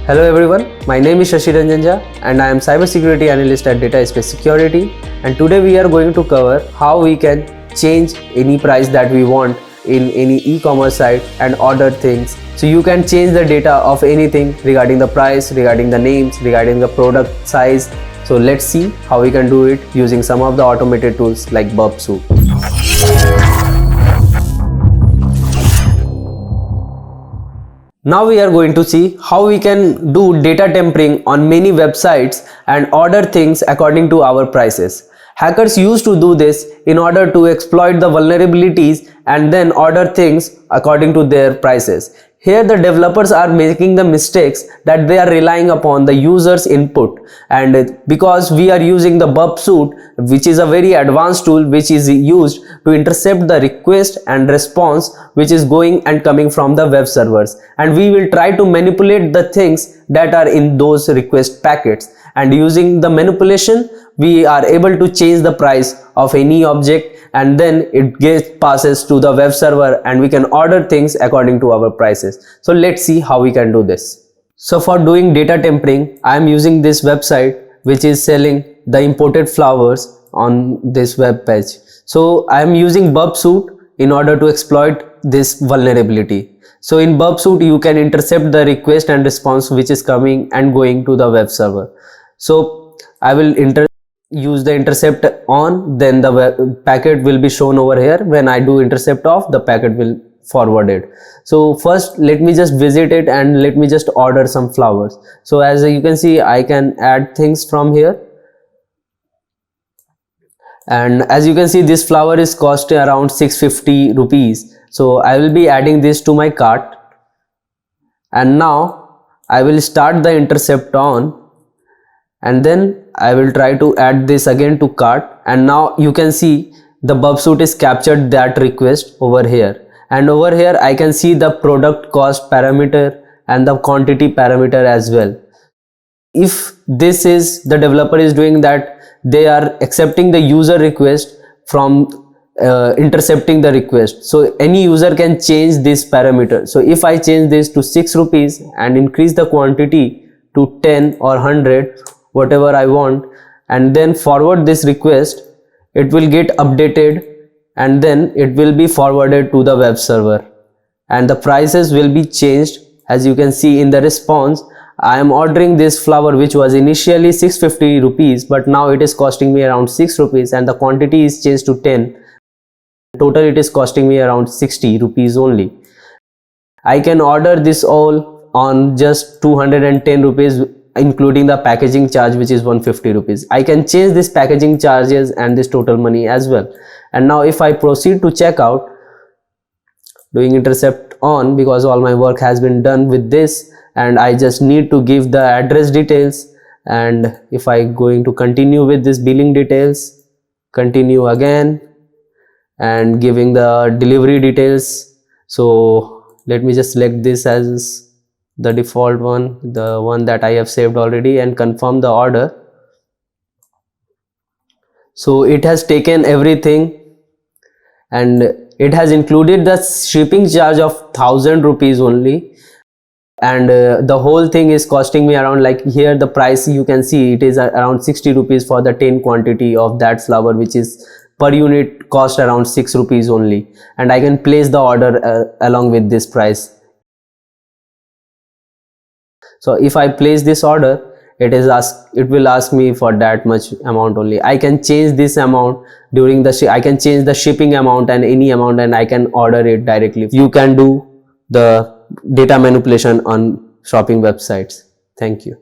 Hello everyone, my name is Shashi Ranjanja and I am cybersecurity analyst at Data Space Security, and today we are going to cover how we can change any price that we want in any e-commerce site and order things. So you can change the data of anything regarding the price, regarding the names, regarding the product size. So let's see how we can do it using some of the automated tools like Suite. Now we are going to see how we can do data tampering on many websites and order things according to our prices. Hackers used to do this in order to exploit the vulnerabilities and then order things according to their prices. Here the developers are making the mistakes that they are relying upon the user's input, and because we are using the Suite, which is a very advanced tool which is used to intercept the request and response which is going and coming from the web servers, and we will try to manipulate the things that are in those request packets, and using the manipulation we are able to change the price of any object, and then it passes to the web server and we can order things according to our prices. So let's see how we can do this. So for doing data tampering, I am using this website which is selling the imported flowers on this web page. So I am using Suite in order to exploit this vulnerability. So in Suite you can intercept the request and response which is coming and going to the web server. So I will use the intercept on, then the packet will be shown over here. When I do intercept off, the packet will forwarded. So first let me just visit it and let me just order some flowers. So as you can see, I can add things from here, and as you can see this flower is costing around 650 rupees. So I will be adding this to my cart, and now I will start the intercept on, and then I will try to add this again to cart, and now you can see the Suite is captured that request over here, and over here I can see the product cost parameter and the quantity parameter as well. If this is the developer is doing that, they are accepting the user request from intercepting the request. So any user can change this parameter. So if I change this to 6 rupees and increase the quantity to 10 or 100, whatever I want, and then forward this request, it will get updated and then it will be forwarded to the web server, and the prices will be changed. As you can see in the response, I am ordering this flower which was initially 650 rupees, but now it is costing me around 6 rupees, and the quantity is changed to 10. Total it is costing me around 60 rupees only. I can order this all on just 210 rupees, including the packaging charge which is 150 rupees. I can change this packaging charges and this total money as well. And now if I proceed to checkout, doing intercept on, because all my work has been done with this, and I just need to give the address details, and if I going to continue with this billing details, continue again, and giving the delivery details. So let me just select this as the default one, the one that I have saved already, and confirm the order. So it has taken everything, and it has included the shipping charge of 1000 rupees only, and the whole thing is costing me around, like here the price you can see it is around 60 rupees for the 10 quantity of that flower, which is per unit cost around 6 rupees only, and I can place the order along with this price. So if I place this order, it will ask me for that much amount only. I can change this amount during the I can change the shipping amount and any amount, and I can order it directly. You can do the data manipulation on shopping websites. Thank you.